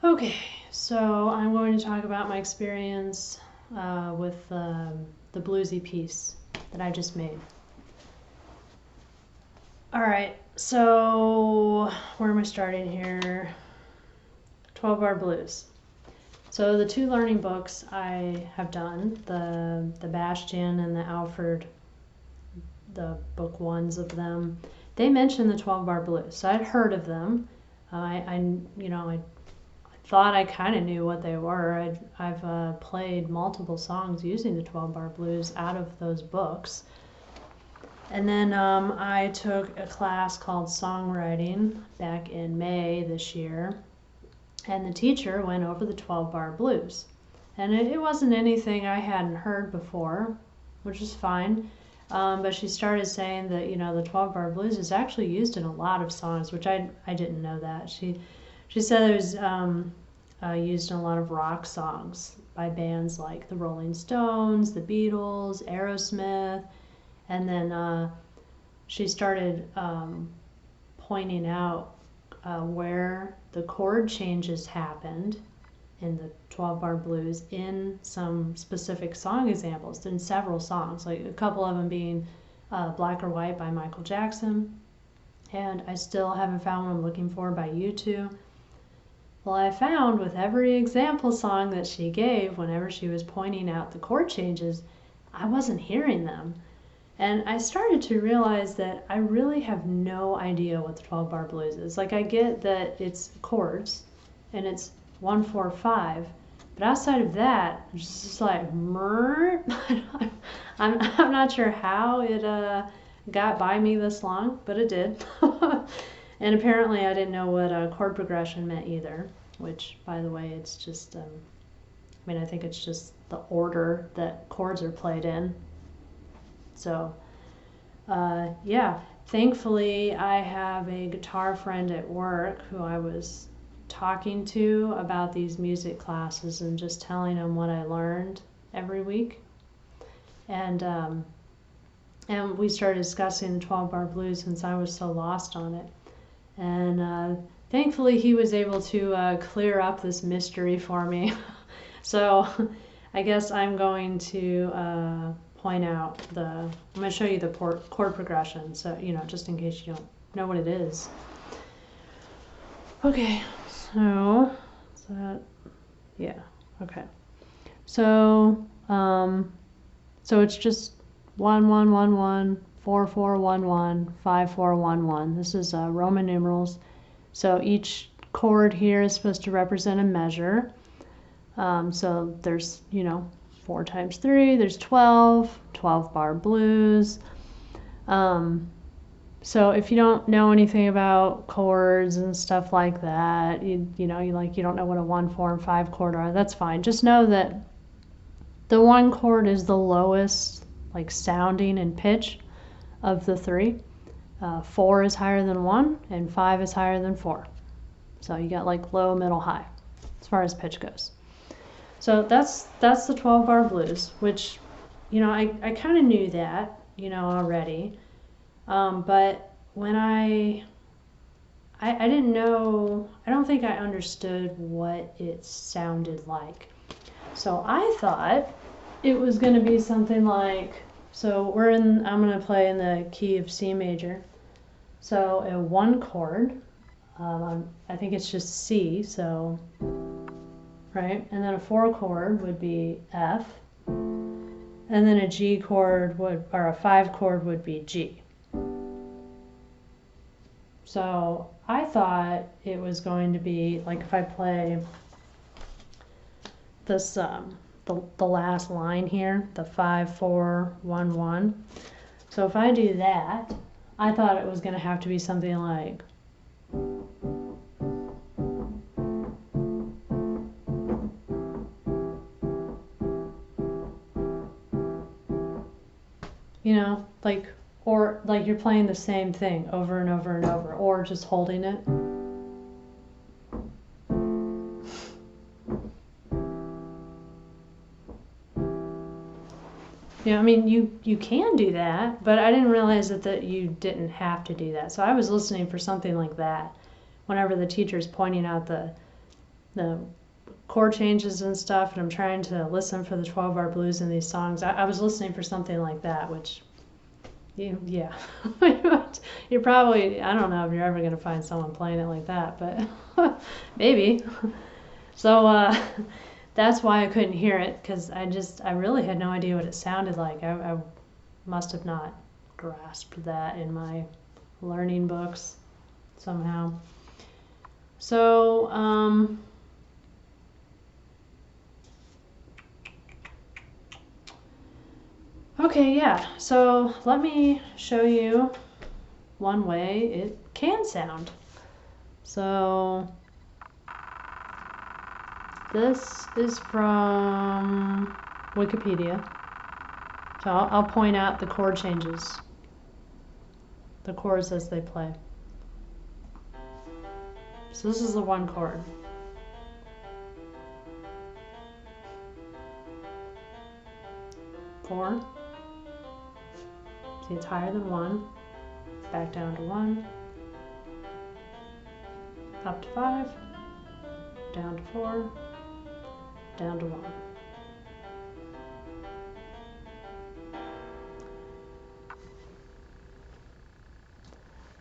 Okay, so I'm going to talk about my experience with the Bluesy Piece that I just made. All right, so where am I starting here? 12-bar blues. So the two learning books I have done, the Bastian and the Alfred, the book ones of them, they mention the 12-bar blues. So I'd heard of them. I thought I kind of knew what they were. I've played multiple songs using the 12-bar blues out of those books. And then I took a class called songwriting back in May this year, and the teacher went over the 12-bar blues. And it wasn't anything I hadn't heard before, which is fine. But she started saying that, the 12-bar blues is actually used in a lot of songs, which I didn't know that. She said it was used in a lot of rock songs by bands like the Rolling Stones, the Beatles, Aerosmith. And then she started pointing out where the chord changes happened in the 12-bar blues in some specific song examples, in several songs, like a couple of them being Black or White by Michael Jackson, and I still haven't found what I'm looking for by U2. Well, I found with every example song that she gave, whenever she was pointing out the chord changes, I wasn't hearing them. And I started to realize that I really have no idea what the 12-bar blues is. Like, I get that it's chords, and it's 1, 4, 5, but outside of that, it's just like, I'm not sure how it got by me this long, but it did. And apparently I didn't know what a chord progression meant either, which, by the way, it's just, I think it's just the order that chords are played in. So, yeah, thankfully I have a guitar friend at work who I was talking to about these music classes and just telling him what I learned every week. And we started discussing the 12-bar blues since I was so lost on it. And thankfully he was able to clear up this mystery for me. So I guess I'm going to point out I'm going to show you the chord progression, so just in case you don't know what it is. Okay, so yeah, okay. So it's just 1 1 1 1 4 4 1 1 5 4 1 1. This is Roman numerals. So each chord here is supposed to represent a measure. So there's 4 times 3, there's 12-bar blues. So if you don't know anything about chords and stuff like that, you don't know what a 1, 4, and 5 chord are, that's fine. Just know that the 1 chord is the lowest, sounding and pitch of the 3. 4 is higher than 1, and 5 is higher than 4. So you got low, middle, high as far as pitch goes. So that's the 12-bar blues, which, I kind of knew that, already. But when I didn't know, I don't think I understood what it sounded like. So I thought it was going to be something like, so I'm going to play in the key of C major. So a 1 chord, I think it's just C, so, right? And then a 4 chord would be F. And then a G chord or a 5 chord would be G. So I thought it was going to be if I play this, the last line here, the 5 4 1 1. So if I do that, I thought it was going to have to be something like, or you're playing the same thing over and over and over, or just holding it. You can do that, but I didn't realize that you didn't have to do that. So I was listening for something like that whenever the teacher's pointing out the chord changes and stuff, and I'm trying to listen for the 12-bar blues in these songs. I was listening for something like that, which, yeah, you're probably, I don't know if you're ever going to find someone playing it like that, but maybe. So that's why I couldn't hear it, because I really had no idea what it sounded like. I must have not grasped that in my learning books somehow. So, okay, yeah, so let me show you one way it can sound. So this is from Wikipedia. So I'll point out the chord changes, the chords as they play. So this is the one chord. Four. See, it's higher than one. Back down to one. Up to five. Down to four. Down to one.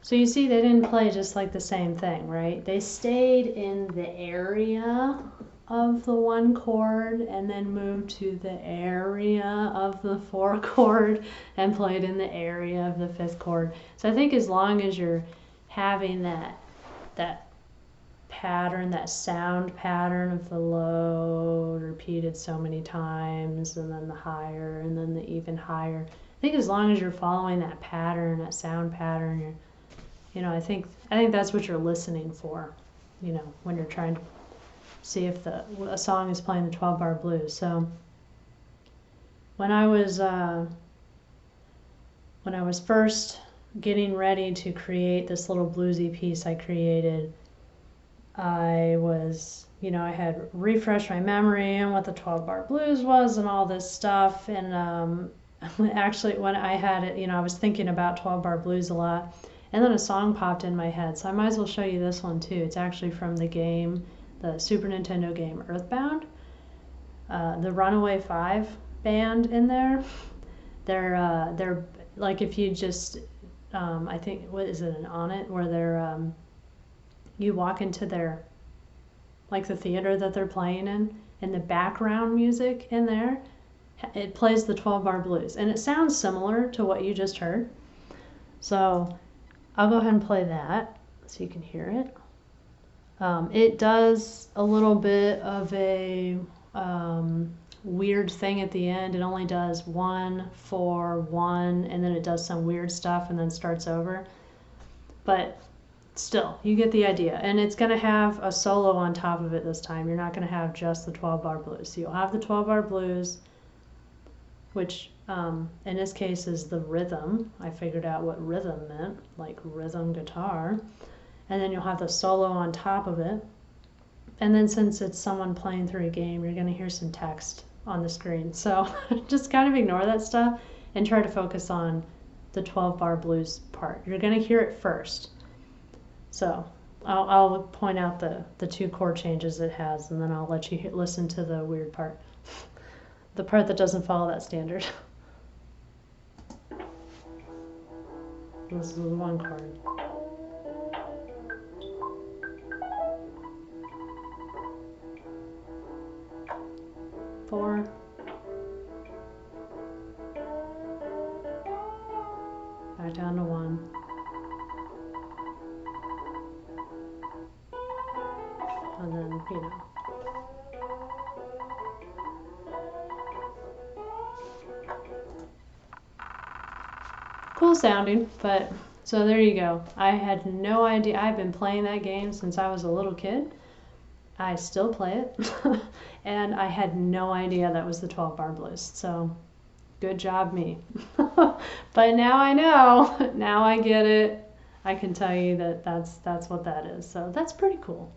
So you see they didn't play just like the same thing, right? They stayed in the area of the one chord and then moved to the area of the four chord and played in the area of the fifth chord. So I think as long as you're having that pattern, that sound pattern of the low repeated so many times, and then the higher, and then the even higher. I think as long as you're following that pattern, that sound pattern, I think that's what you're listening for, when you're trying to see if a song is playing the 12-bar blues. So when I was first getting ready to create this little bluesy piece I created, I was, I had refreshed my memory on what the 12-bar blues was and all this stuff. And actually, when I had it, I was thinking about 12-bar blues a lot. And then a song popped in my head. So I might as well show you this one too. It's actually from the game, the Super Nintendo game Earthbound. The Runaway Five band in there. They're like, if you just, I think, what is it, an Onett, where they're, you walk into their, like the theater that they're playing in, and the background music in there, it plays the 12-bar blues. And it sounds similar to what you just heard. So I'll go ahead and play that so you can hear it. It does a little bit of a weird thing at the end. It only does 1, 4, 1, and then it does some weird stuff and then starts over. But still, you get the idea. And it's going to have a solo on top of it this time. You're not going to have just the 12-bar blues. So you'll have the 12-bar blues, which in this case is the rhythm. I figured out what rhythm meant, like rhythm guitar. And then you'll have the solo on top of it. And then since it's someone playing through a game, you're going to hear some text on the screen. So just kind of ignore that stuff and try to focus on the 12-bar blues part. You're going to hear it first. So I'll point out the two chord changes it has, and then I'll let you listen to the weird part. The part that doesn't follow that standard. This is one chord. Four. Back down to 1. And then, cool sounding, but so there you go. I had no idea. I've been playing that game since I was a little kid. I still play it. And I had no idea that was the 12-bar blues. So good job me. But now I know. Now I get it. I can tell you that that's what that is. So that's pretty cool.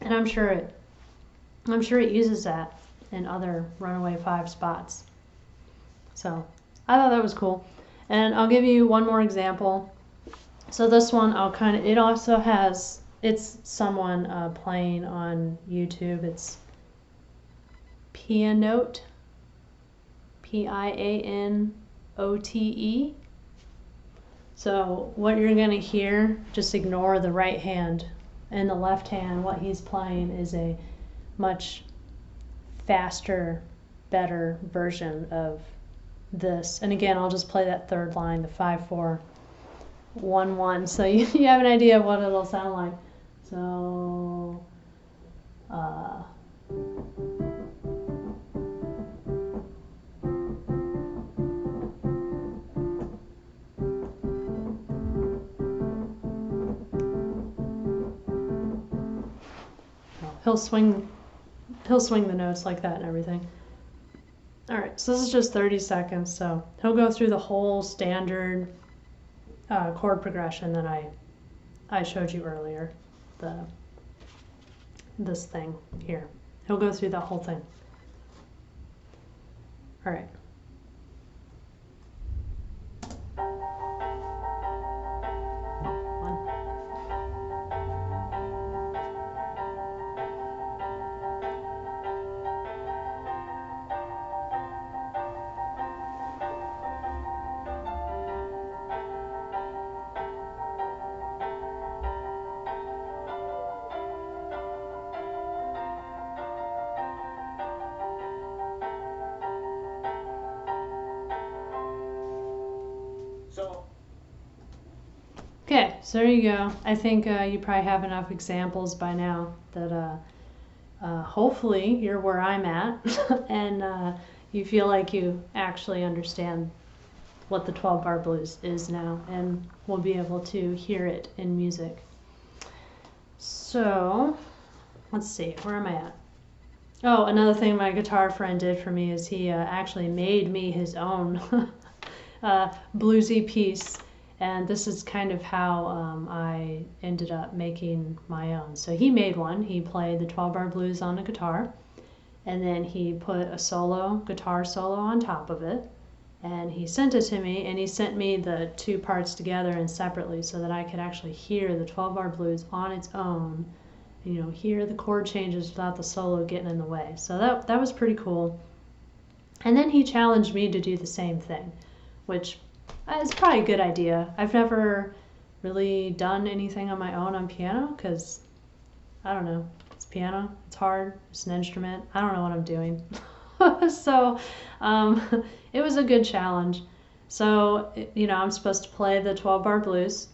And I'm sure it uses that in other Runaway Five spots. So I thought that was cool. And I'll give you one more example. So this one, it also has it's someone playing on YouTube. It's Pianote, Pianote. So what you're going to hear, just ignore the right hand. And the left hand, what he's playing is a much faster, better version of this. And again, I'll just play that third line, the 5-4-1-1, so you have an idea of what it'll sound like. So, he'll swing the notes like that and everything. All right, so this is just 30 seconds. So he'll go through the whole standard chord progression that I showed you earlier. This thing here. He'll go through the whole thing. All right. Okay, so there you go. I think you probably have enough examples by now that hopefully you're where I'm at and you feel like you actually understand what the 12-bar blues is now and will be able to hear it in music. So, let's see, where am I at? Oh, another thing my guitar friend did for me is he actually made me his own Bluesy Piece. And this is kind of how I ended up making my own. So he made one. He played the 12-bar blues on a guitar, and then he put a guitar solo on top of it, and he sent it to me, and he sent me the two parts together and separately so that I could actually hear the 12-bar blues on its own, you know, hear the chord changes without the solo getting in the way. So that was pretty cool. And then he challenged me to do the same thing, which it's probably a good idea. I've never really done anything on my own on piano because, I don't know, it's piano, it's hard, it's an instrument, I don't know what I'm doing. So it was a good challenge. So, you know, I'm supposed to play the 12-bar blues,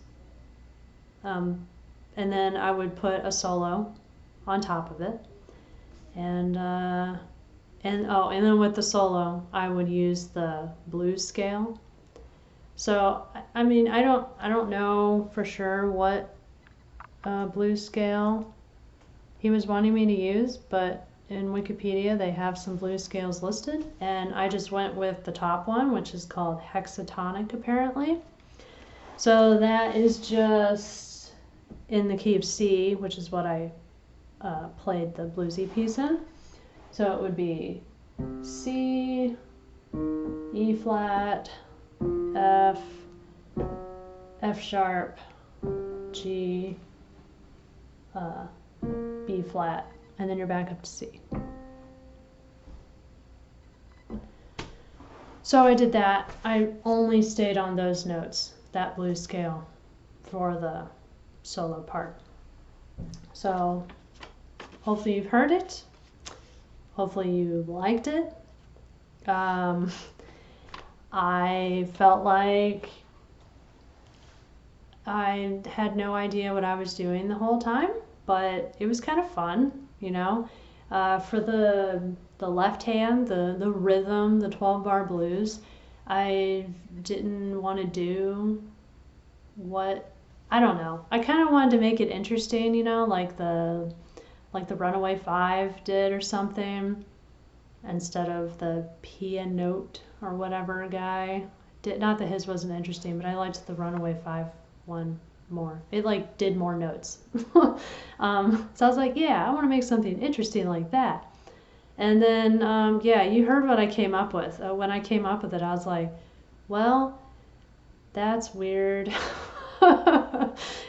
and then I would put a solo on top of it. And then with the solo, I would use the blues scale. So, I mean, I don't know for sure what blues scale he was wanting me to use, but in Wikipedia they have some blues scales listed, and I just went with the top one, which is called hexatonic apparently. So that is just in the key of C, which is what I played the Bluesy Piece in. So it would be C, E flat, F, F sharp, G, B flat, and then you're back up to C. So I did that. I only stayed on those notes, that blues scale, for the solo part. So hopefully you've heard it. Hopefully you liked it. I felt like I had no idea what I was doing the whole time, but it was kind of fun, you know. For the left hand, the rhythm, the 12-bar blues, I didn't want to do I don't know. I kind of wanted to make it interesting, you know, like the Runaway Five did or something, instead of the Pianote or whatever guy did. Not that his wasn't interesting, but I liked the Runaway Five one more. It like did more notes. So I was like, yeah, I want to make something interesting like that. And then yeah, you heard what I came up with. When I came up with it, I was like, well, that's weird.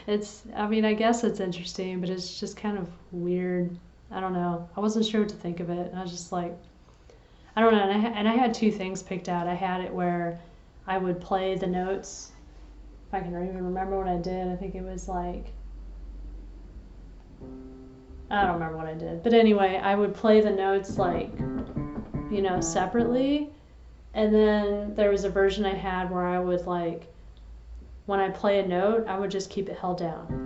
I mean, I guess it's interesting, but it's just kind of weird. I don't know. I wasn't sure what to think of it. I was just like, I don't know. And I had two things picked out. I had it where I would play the notes. If I can even remember what I did, I think it was like, I don't remember what I did. But anyway, I would play the notes like, you know, separately. And then there was a version I had where I would like, when I play a note, I would just keep it held down.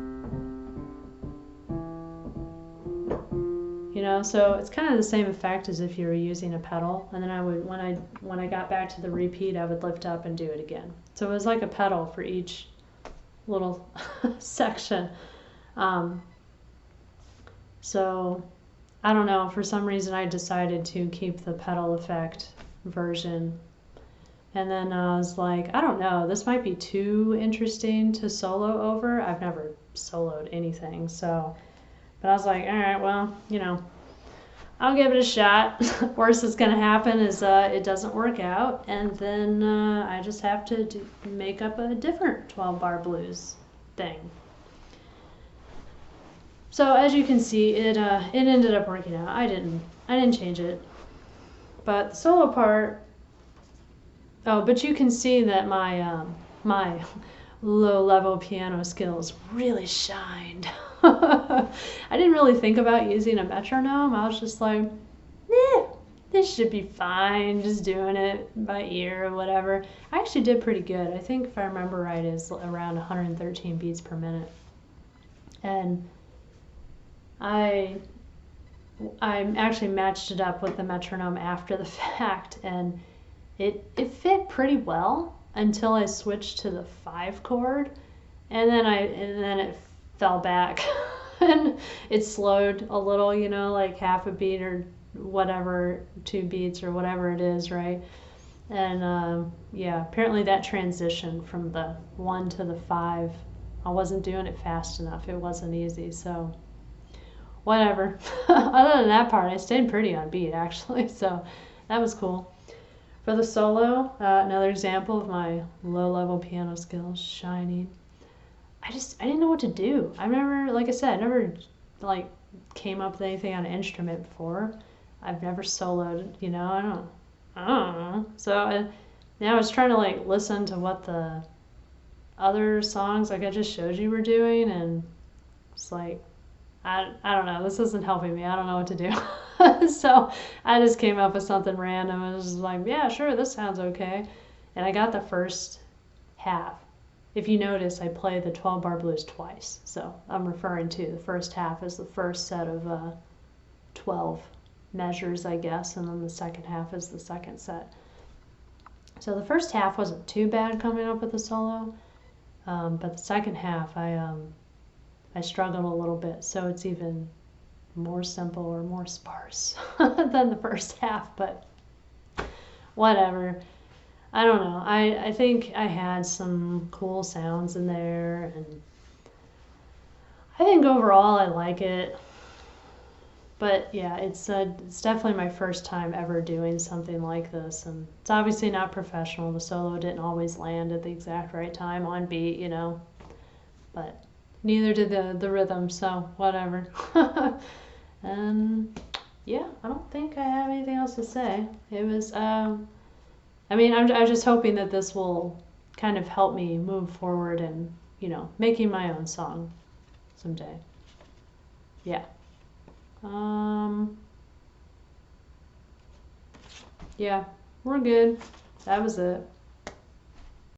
You know, so it's kind of the same effect as if you were using a pedal. And then I would, when I got back to the repeat, I would lift up and do it again. So it was like a pedal for each little section. So I don't know, for some reason I decided to keep the pedal effect version. And then I was like, I don't know, this might be too interesting to solo over. I've never soloed anything, so. But I was like, all right, well, you know, I'll give it a shot. Worst that's going to happen is it doesn't work out, and then I just have to make up a different 12-bar blues thing. So as you can see, it ended up working out. I didn't change it. But the solo part, oh, but you can see that my my low-level piano skills really shined. I didn't really think about using a metronome. I was just like, this should be fine, just doing it by ear or whatever. I actually did pretty good. I think if I remember right, it's around 113 beats per minute. And I actually matched it up with the metronome after the fact, and it fit pretty well until I switched to the 5 chord, and then it fell back and it slowed a little, you know, like half a beat or whatever, 2 beats or whatever it is, right? And yeah, apparently that transition from the 1 to the 5, I wasn't doing it fast enough. It wasn't easy, so whatever. Other than that part, I stayed pretty on beat actually, so that was cool. For the solo, another example of my low-level piano skills shining. I didn't know what to do. I've never, like I said, I never like came up with anything on an instrument before. I've never soloed, you know, I don't know. So now I was trying to like listen to what the other songs like I just showed you were doing, and it's like, I don't know, this isn't helping me. I don't know what to do. So I just came up with something random and was just like, yeah, sure, this sounds okay. And I got the first half. If you notice, I play the 12-bar blues twice. So I'm referring to the first half as the first set of 12 measures, I guess, and then the second half is the second set. So the first half wasn't too bad coming up with a solo, but the second half I struggled a little bit, so it's even more simple or more sparse than the first half, but whatever. I don't know. I think I had some cool sounds in there, and I think overall I like it. But yeah, it's definitely my first time ever doing something like this, and it's obviously not professional. The solo didn't always land at the exact right time on beat, you know, but neither did the rhythm, so whatever. And yeah, I don't think I have anything else to say. It was, I mean, I'm just hoping that this will kind of help me move forward and, you know, making my own song someday. Yeah. Yeah, we're good. That was it.